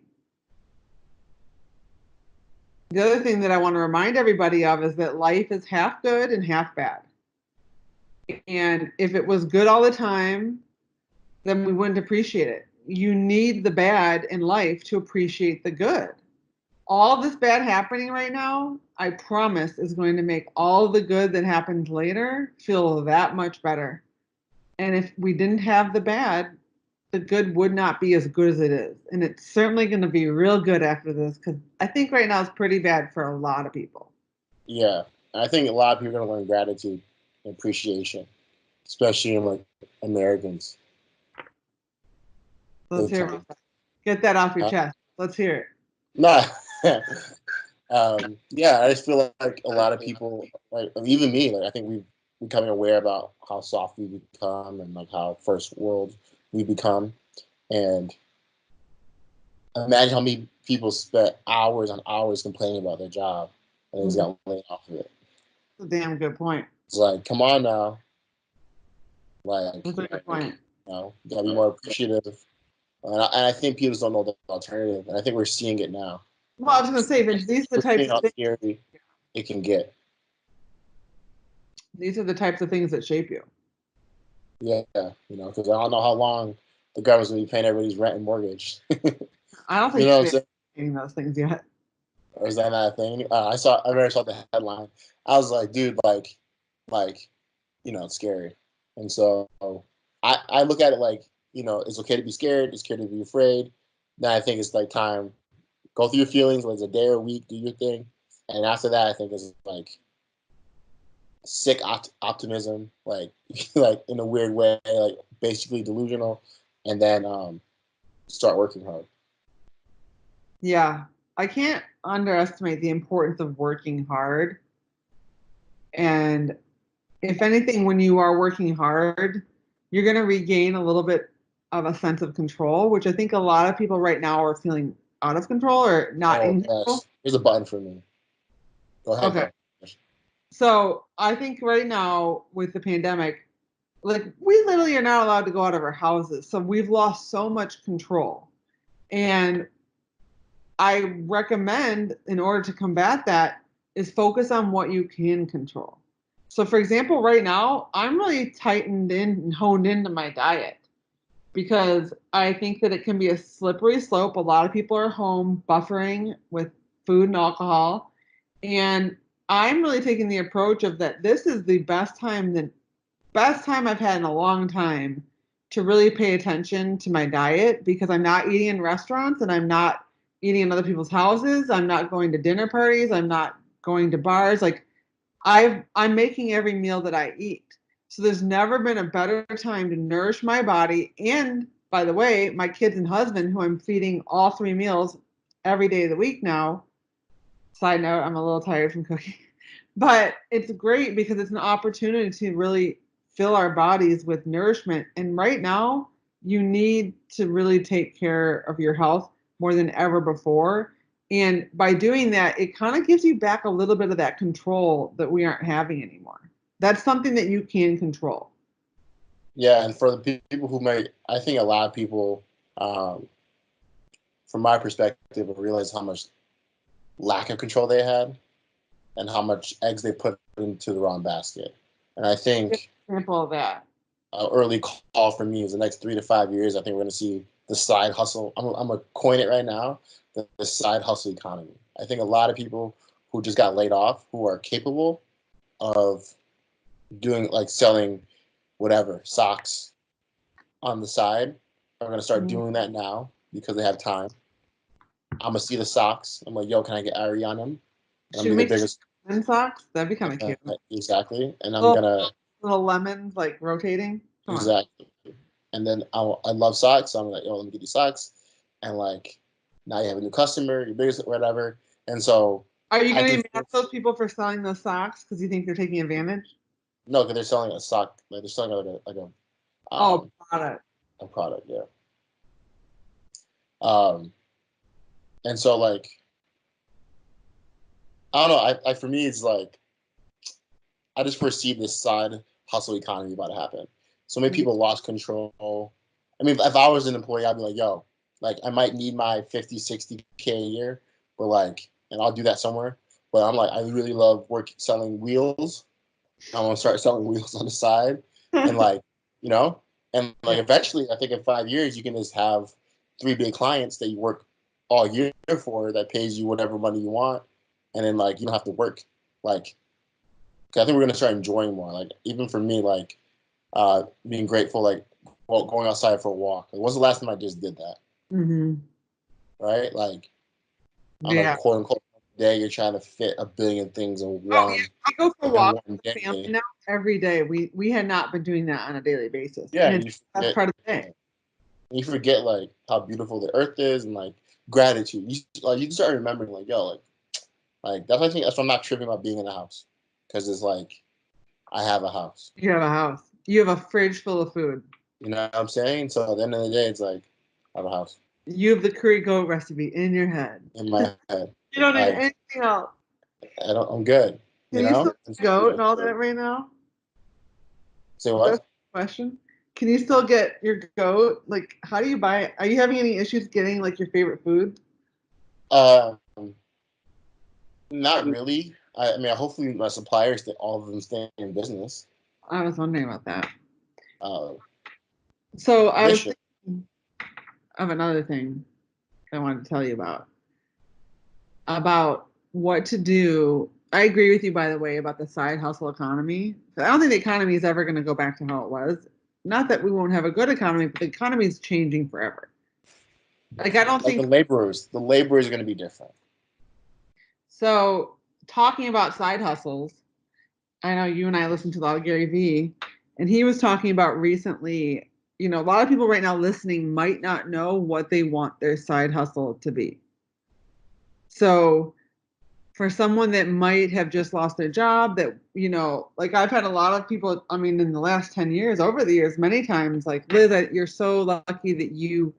The other thing that I want to remind everybody of is that life is half good and half bad. And if it was good all the time, then we wouldn't appreciate it. You need the bad in life to appreciate the good. All this bad happening right now, I promise, is going to make all the good that happens later feel that much better. And if we didn't have the bad, the good would not be as good as it is. And it's certainly going to be real good after this, because I think right now it's pretty bad for a lot of people. Yeah, I think a lot of people are gonna learn gratitude and appreciation, especially in like Americans. Let's hear about that. Get that off your chest. Let's hear it. Nah. Yeah, I just feel like a lot of people, like even me, like I think we've becoming aware about how soft we become and like how first world we become. And imagine how many people spent hours on hours complaining about their job and they just got laid off of it. That's a damn good point. It's like, come on now. Like, That's a good point. you know, you gotta be more appreciative. And I think people just don't know the alternative. And I think we're seeing it now. Well, I was going to say, Vince, these are the types How of things. scary it can get. These are the types of things that shape you. Yeah, you know, because I don't know how long the government's going to be paying everybody's rent and mortgage. I don't think You know what I'm they're saying? saying those things yet. Or is that not a thing? I already saw the headline. I was like, dude, like, you know, it's scary. And so I look at it like, you know, it's okay to be scared. It's okay to be afraid. Then I think it's like time, go through your feelings, whether it's a day or a week, do your thing. And after that, I think it's like sick optimism, like like in a weird way, like basically delusional, and then start working hard. Yeah. I can't underestimate the importance of working hard. And if anything, when you are working hard, you're going to regain a little bit of a sense of control, which I think a lot of people right now are feeling out of control or not in control. Yes. Here's a button for me. Go ahead. Okay. So I think right now with the pandemic, like we literally are not allowed to go out of our houses. So we've lost so much control. And I recommend, in order to combat that, is focus on what you can control. So, for example, right now, I'm really tightened in and honed into my diet because I think that it can be a slippery slope. A lot of people are home buffering with food and alcohol. And I'm really taking the approach of that this is the best time I've had in a long time to really pay attention to my diet because I'm not eating in restaurants and I'm not eating in other people's houses. I'm not going to dinner parties. I'm not going to bars. Like I'm making every meal that I eat. So there's never been a better time to nourish my body. And by the way, my kids and husband, who I'm feeding all 3 meals every day of the week now. Side note, I'm a little tired from cooking. But it's great because it's an opportunity to really fill our bodies with nourishment. And right now, you need to really take care of your health more than ever before. And by doing that, it kind of gives you back a little bit of that control that we aren't having anymore. That's something that you can control. Yeah, and for the people who I think a lot of people, from my perspective, realize how much lack of control they had and how much eggs they put into the wrong basket. And I think Example of that. An early call for me is the next 3 to 5 years. I think we're going to see the side hustle. I'm going to coin it right now, the side hustle economy. I think a lot of people who just got laid off, who are capable of doing like selling whatever socks on the side, are going to start doing that now because they have time. I'm going to see the socks. I'm like, yo, can I get Irie on them? Should we make lemon socks? That'd be kind of cute. Exactly. And I'm little, going to little lemons like rotating. Come exactly. On. And then I love socks. So I'm like, yo, let me get you socks. And like, now you have a new customer, your biggest, whatever. And so. Are you going to be mad at those people for selling those socks because you think they're taking advantage? No, because they're selling a sock. Like they're selling product. A product, yeah. And so like, I don't know. I for me, it's like, I just foresee this side hustle economy about to happen. So many people lost control. I mean, if I was an employee, I'd be like, yo, like I might need my 50, 60K a year, but like, and I'll do that somewhere. But I'm like, I really love selling wheels. I want to start selling wheels on the side. And like, you know, and like eventually, I think in 5 years, you can just have 3 big clients that you work all year for that pays you whatever money you want. And then like, you don't have to work. Like, I think we're going to start enjoying more. Like, even for me, like, being grateful, like, going outside for a walk. Like, when's the last time I just did that? Mm-hmm. Right? Like, on a quote unquote day, you're trying to fit a billion things in one. I go for walks with the family now every day. We had not been doing that on a daily basis. Yeah, and that's part of the day. And you forget like how beautiful the earth is and like gratitude. You start remembering like yo like that's why I think that's why I'm not tripping about being in a house because it's like I have a house. You have a house. You have a fridge full of food. You know what I'm saying? So at the end of the day, it's like I have a house You have the curry goat recipe in your head. in my head. You don't need Like anything else. I'm good. Can You you still know? get goat and all that right now? Say That's what? the question. Can you still get your goat? Like, how do you buy it? Are you having any issues getting like your favorite food? Um, Not really. I mean, hopefully my suppliers, that all of them stay in business. I was wondering about that. Uh, So I they was should. thinking of another thing I wanted to tell you about what to do. I agree with you, by the way, about the side hustle economy. I don't think the economy is ever going to go back to how it was. Not that we won't have a good economy, but the economy is changing forever. Like, I don't Like think the laborers are going to be different. so. Talking about side hustles, I know you and I listen to a lot of Gary Vee, and he was talking about recently, a lot of people right now listening might not know what they want their side hustle to be. So for someone that might have just lost their job, that, like I've had a lot of people, I mean, in the last 10 years, over the years, many times, like, Liz, you're so lucky that you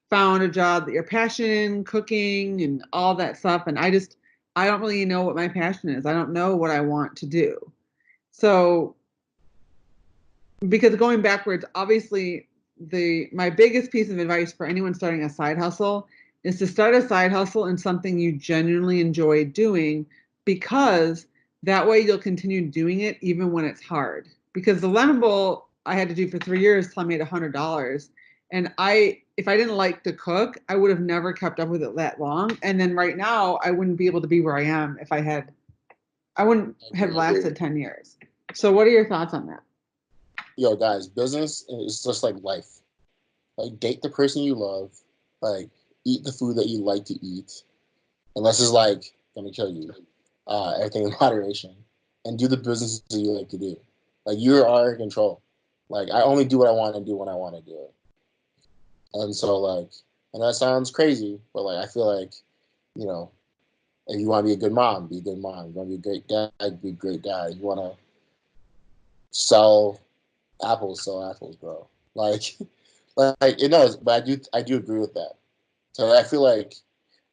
found a job that you're passionate in, cooking and all that stuff. And I don't really know what my passion is. I don't know what I want to do. So, because going backwards, obviously, my biggest piece of advice for anyone starting a side hustle is to start a side hustle in something you genuinely enjoy doing, because that way you'll continue doing it even when it's hard. Because the lemon bowl I had to do for 3 years till I made $100, and if I didn't like to cook, I would have never kept up with it that long. And then right now, I wouldn't be able to be where I am if I wouldn't have lasted 10 years. So, what are your thoughts on that? Yo, guys, business is just like life. Like, date the person you love. Like, eat the food that you like to eat. Unless it's like going to kill you. Everything in moderation. And do the business that you like to do. Like, you are in control. Like, I only do what I want to do when I want to do it. And so, like, and that sounds crazy, but, like, I feel like, you know, if you want to be a good mom, be a good mom. You want to be a great dad, be a great dad. You want to sell sell apples, bro. Like, like it does, but I do agree with that. So I feel like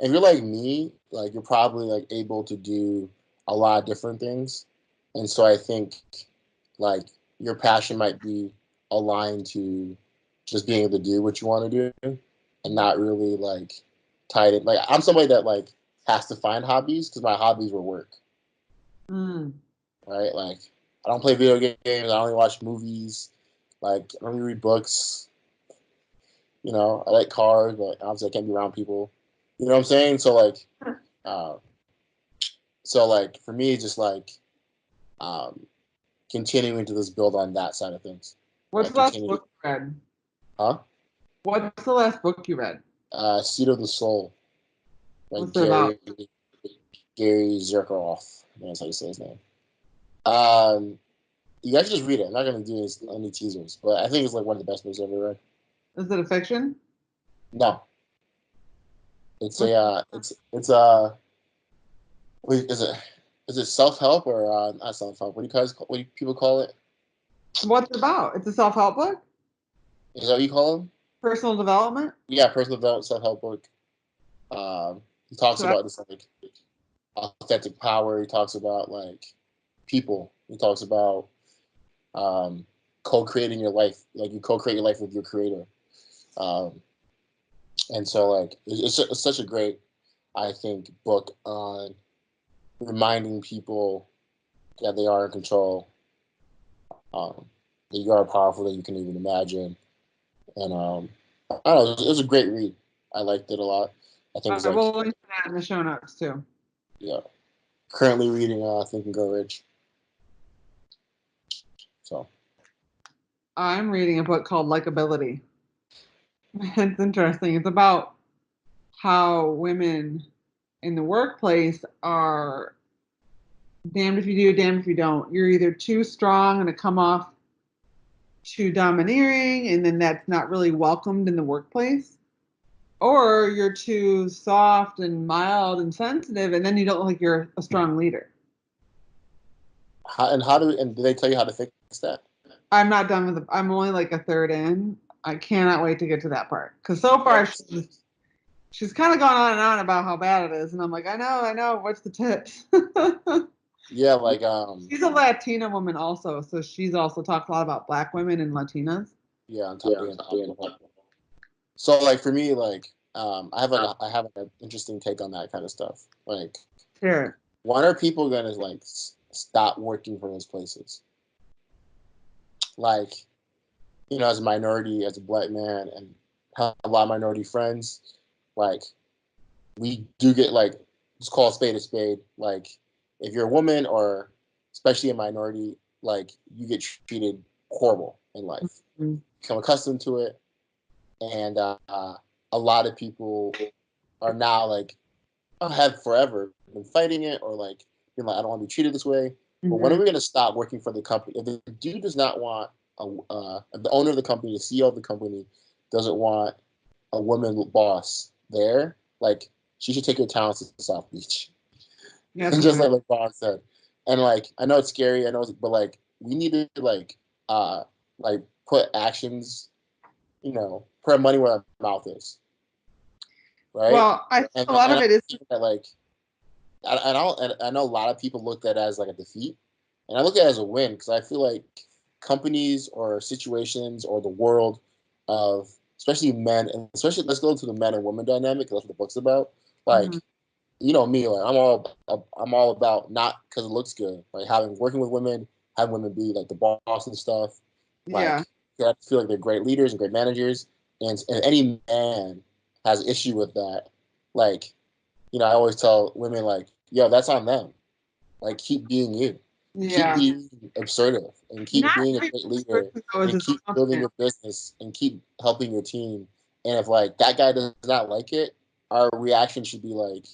if you're like me, like you're probably like able to do a lot of different things, and so I think like your passion might be aligned to just being able to do what you want to do, and not really like tied in. Like I'm somebody that like has to find hobbies because my hobbies were work, Mm. right? Like I don't play video games. I only watch movies. Like I don't read books. You know, I like cars, but obviously I can't be around people. You know what I'm saying? Uh, so like for me, it's just like um, continuing to just build on that side of things. What's Like the last continue, book you read? huh? What's the last book you read? Seed of the Soul, like What's it about? Gary Zerkaroff. I think that's how you say his name. Um, you guys should just read it. I'm not gonna do any teasers, but I think it's like one of the best books I've ever read. Is it a fiction? No, it's What's, wait, is it self help or not self help? What do people call it? what's it about? It's a self-help book? Is that what you call them? Personal development? Yeah, personal development self help book. He talks So about this like authentic power. He talks about like people. He talks about co-creating your life. Like you co-create your life with your creator. Um, and so like it's such a great, I think, book on reminding people that they are in control. Um, that you are powerful than you can even imagine. And I don't know, it was a great read. I liked it a lot. I think it's like we'll link to that in the show notes too. yeah. Currently reading Think and Grow Rich. So I'm reading a book called Likeability. It's interesting. It's about how women in the workplace are damned if you do, damned if you don't. You're either too strong and to come off too domineering and then that's not really welcomed in the workplace. Or you're too soft and mild and sensitive and then you don't look like you're a strong leader. Do they tell you how to fix that? I'm not done with I'm only like a third in. I cannot wait to get to that part. Because so far she's kind of gone on and on about how bad it is. And I'm like, I know. What's the tips? Yeah, like She's a Latina woman also. So she's also talked a lot about Black women and Latinas. yeah, on top of it. So like for me, like I have an interesting take on that kind of stuff. Like, Sure. when are people gonna like stop working for those places? Like, as a minority, as a Black man, and have a lot of minority friends, like we do get like, just call a spade a spade. Like, if you're a woman or especially a minority, like you get treated horrible in life. Mm-hmm. Become accustomed to it, and a lot of people are now like, have forever been fighting it, or like being like, I don't want to be treated this way. But when are we going to stop working for the company? If the dude does not want if the owner of the company, the CEO of the company, doesn't want a woman boss there, like she should take her talents to South Beach. Yes, And just like LeBron said, and like I know it's scary, but like we need to like put actions, put our money where our mouth is, right? Well, I think a lot of it is that, like, I know a lot of people look at it as like a defeat, and I look at it as a win because I feel like companies or situations or the world of especially men, and especially let's go to the men and women dynamic. That's what the book's about. Like, me, like I'm all about not because it looks good, like working with women, having women be like the boss and stuff. Like, I feel like they're great leaders and great managers, and any man has an issue with that. Like, I always tell women like, yo, that's on them. Like, keep being you. Keep being assertive and keep not being a great leader and keep building your business and keep helping your team. And if like that guy does not like it, our reaction should be like,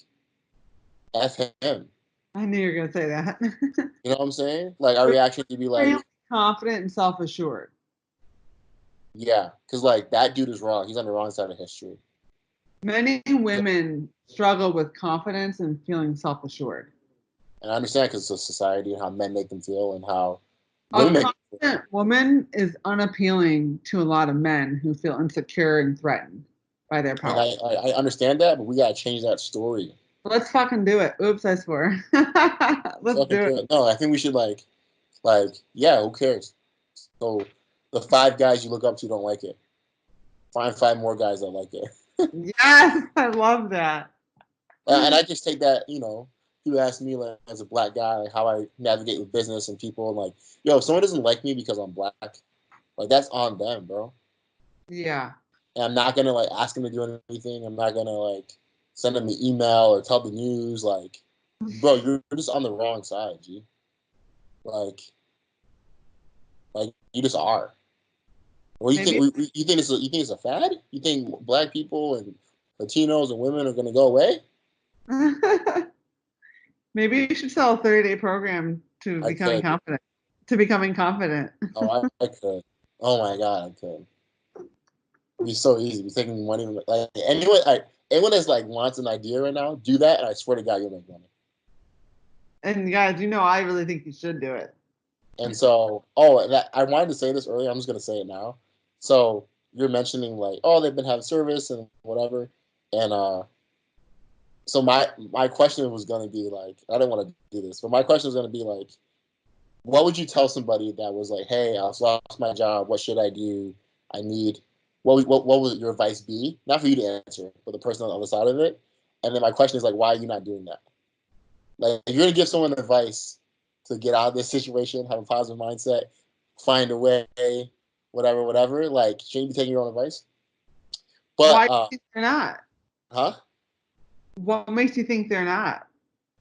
F him. I knew you were gonna say that. You know what I'm saying? Like our reaction should be like, confident and self-assured. yeah, because like that dude is wrong. He's on the wrong side of history. Many women struggle with confidence and feeling self-assured. And I understand because it's a society and how men make them feel and how A confident woman is unappealing to a lot of men who feel insecure and threatened by their power. And I understand that, but we gotta change that story. Let's fucking do it. Oops, I swore. Let's do it. No, I think we should like, yeah, who cares? So the 5 guys you look up to don't like it. Find 5 more guys that like it. Yes, I love that. And I just take that, you ask me like as a Black guy, like how I navigate with business and people, and like, yo, if someone doesn't like me because I'm Black, like that's on them, bro. Yeah. And I'm not gonna like ask them to do anything. I'm not gonna like send them an email or tell the news. Like, bro, you're just on the wrong side, G. Like you just are. Or you think you think it's a fad? You think Black people and Latinos and women are gonna go away? Maybe you should sell a 30-day program to becoming confident. To becoming confident. Oh, I could. Oh my god, I could. It'd be so easy. Be taking money. Like anyone that's like wants an idea right now, do that, and I swear to God, you'll make money. And guys, I really think you should do it. And so, I wanted to say this earlier. I'm just gonna say it now. So you're mentioning like, oh, they've been having service and whatever, and so my question was gonna be like, I didn't want to do this, but my question was gonna be like, what would you tell somebody that was like, hey, I lost my job. What should I do? I need. What would your advice be? Not for you to answer, but the person on the other side of it. And then my question is like, why are you not doing that? Like, if you're gonna give someone advice to get out of this situation, have a positive mindset, find a way, whatever. Like, shouldn't you be taking your own advice? But why do you think they're not? Huh? What makes you think they're not?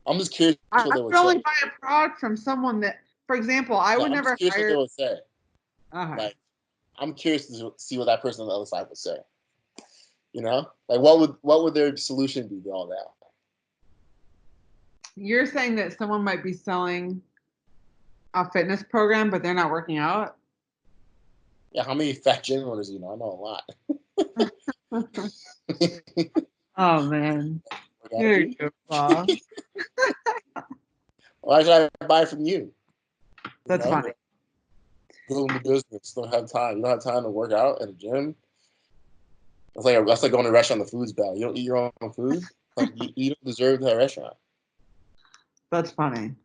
I'm just curious what they would say. I would only buy a product from someone that, for example, I would never hire. What they would say. Like, I'm curious to see what that person on the other side would say. Like what would their solution be to all that? You're saying that someone might be selling a fitness program, but they're not working out? Yeah, how many fat gym owners do you know? I know a lot. Oh man, Got you're a you? goofball. Why should I buy from you? You That's know, funny. building the business. Don't have time. You don't have time to work out at a gym. That's like going to a restaurant. The food's bad. You don't eat your own food. Like you don't deserve that restaurant. That's funny.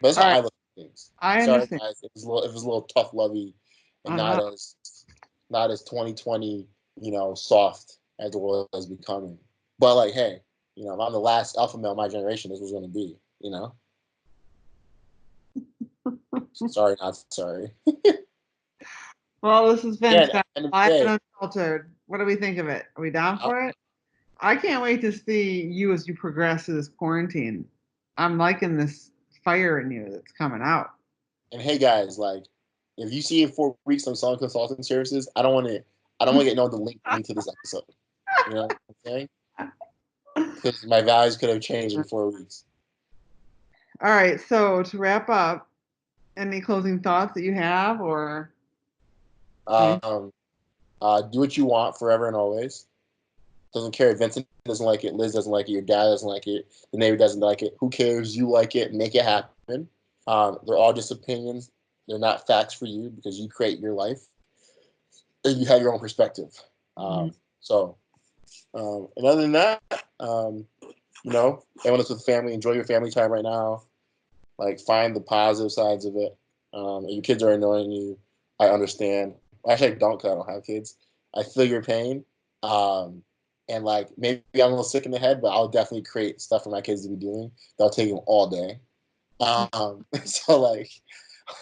But that's All how right, I look at things. I Sorry understand. guys, if it was a little tough lovey and I know. not as 2020, soft as the world is becoming. But like, hey, if I'm the last alpha male of my generation, this was gonna be, Sorry, not sorry. Well, this has been Yeah, fun. end of the Live day. and unfiltered. What do we think of it? Are we down for it? I can't wait to see you as you progress through this quarantine. I'm liking this fire in you that's coming out. And hey guys, like if you see in 4 weeks I'm selling consulting services, I don't want to get no the link me to this episode. You know what I'm saying? Because my values could have changed in 4 weeks. All right, so to wrap up, any closing thoughts that you have, or Do what you want forever and always. Doesn't care if Vincent doesn't like it, Liz doesn't like it, your dad doesn't like it, the neighbor doesn't like it. Who cares? You like it. Make it happen. They're all just opinions. They're not facts for you because you create your life and you have your own perspective. So, and other than that, everyone's with family. Enjoy your family time right now. Like, find the positive sides of it. Your kids are annoying you. I understand. Actually, I don't because I don't have kids. I feel your pain. And like maybe I'm a little sick in the head, but I'll definitely create stuff for my kids to be doing. That'll take them all day. So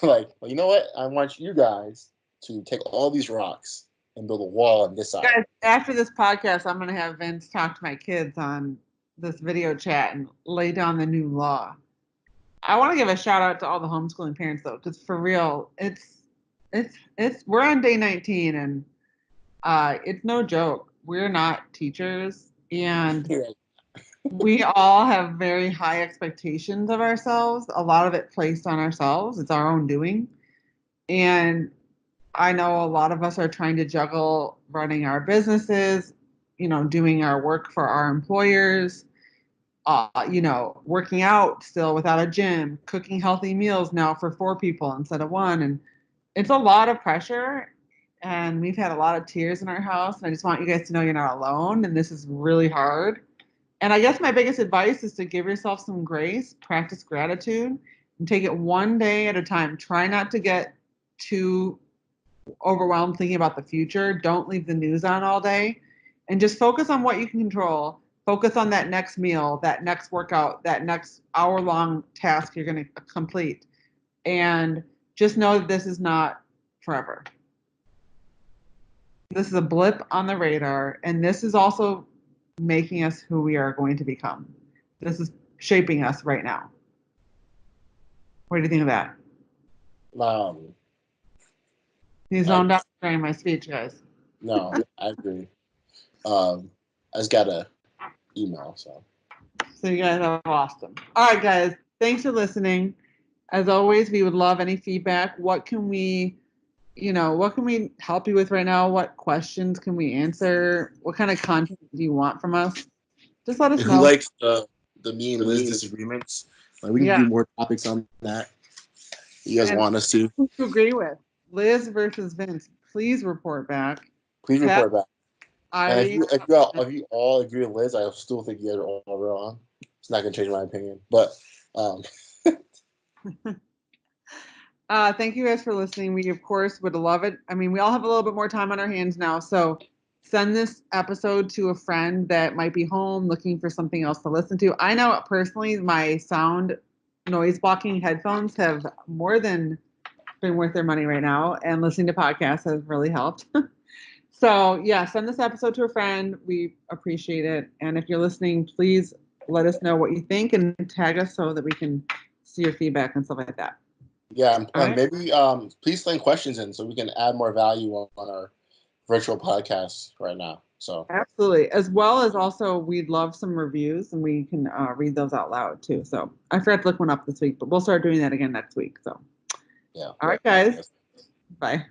well, you know what? I want you guys to take all these rocks and build a wall on this side. guys, after this podcast, I'm going to have Vince talk to my kids on this video chat and lay down the new law. I want to give a shout out to all the homeschooling parents though, because for real, it's we're on day 19 and it's no joke. We're not teachers and we all have very high expectations of ourselves. A lot of it placed on ourselves. It's our own doing. And I know a lot of us are trying to juggle running our businesses, doing our work for our employers, working out still without a gym, cooking healthy meals now for 4 people instead of 1. And it's a lot of pressure. And we've had a lot of tears in our house. And I just want you guys to know you're not alone. And this is really hard. And I guess my biggest advice is to give yourself some grace, practice gratitude, and take it one day at a time. Try not to get too overwhelmed thinking about the future. Don't leave the news on all day and just focus on what you can control. Focus on that next meal, that next workout, that next hour-long task you're going to complete. And just know that this is not forever. This is a blip on the radar, and this is also making us who we are going to become. This is shaping us right now. What do you think of that? You zoned out during my speech, guys. No, I agree. I just got a email, so you guys have lost them. All right, guys. Thanks for listening. As always, we would love any feedback. What can we help you with right now? What questions can we answer? What kind of content do you want from us? Just let us know. Who likes the me and Liz disagreements? Like we can do more topics on that. You guys want us to? Who do you agree with? Liz versus Vince. Please report back. Please report back. And Irie, if you all agree with Liz, I still think you guys are all wrong. It's not going to change my opinion. But thank you guys for listening. We, of course, would love it. I mean, we all have a little bit more time on our hands now. So send this episode to a friend that might be home looking for something else to listen to. I know personally my sound noise blocking headphones have more than been worth their money right now. And listening to podcasts has really helped. So yeah, send this episode to a friend. We appreciate it. And if you're listening, please let us know what you think and tag us so that we can see your feedback and stuff like that. Yeah, and maybe please send questions in so we can add more value on our virtual podcast right now. So absolutely, as well as also we'd love some reviews and we can read those out loud too. So I forgot to look one up this week, but we'll start doing that again next week. So yeah. All right, guys. Bye.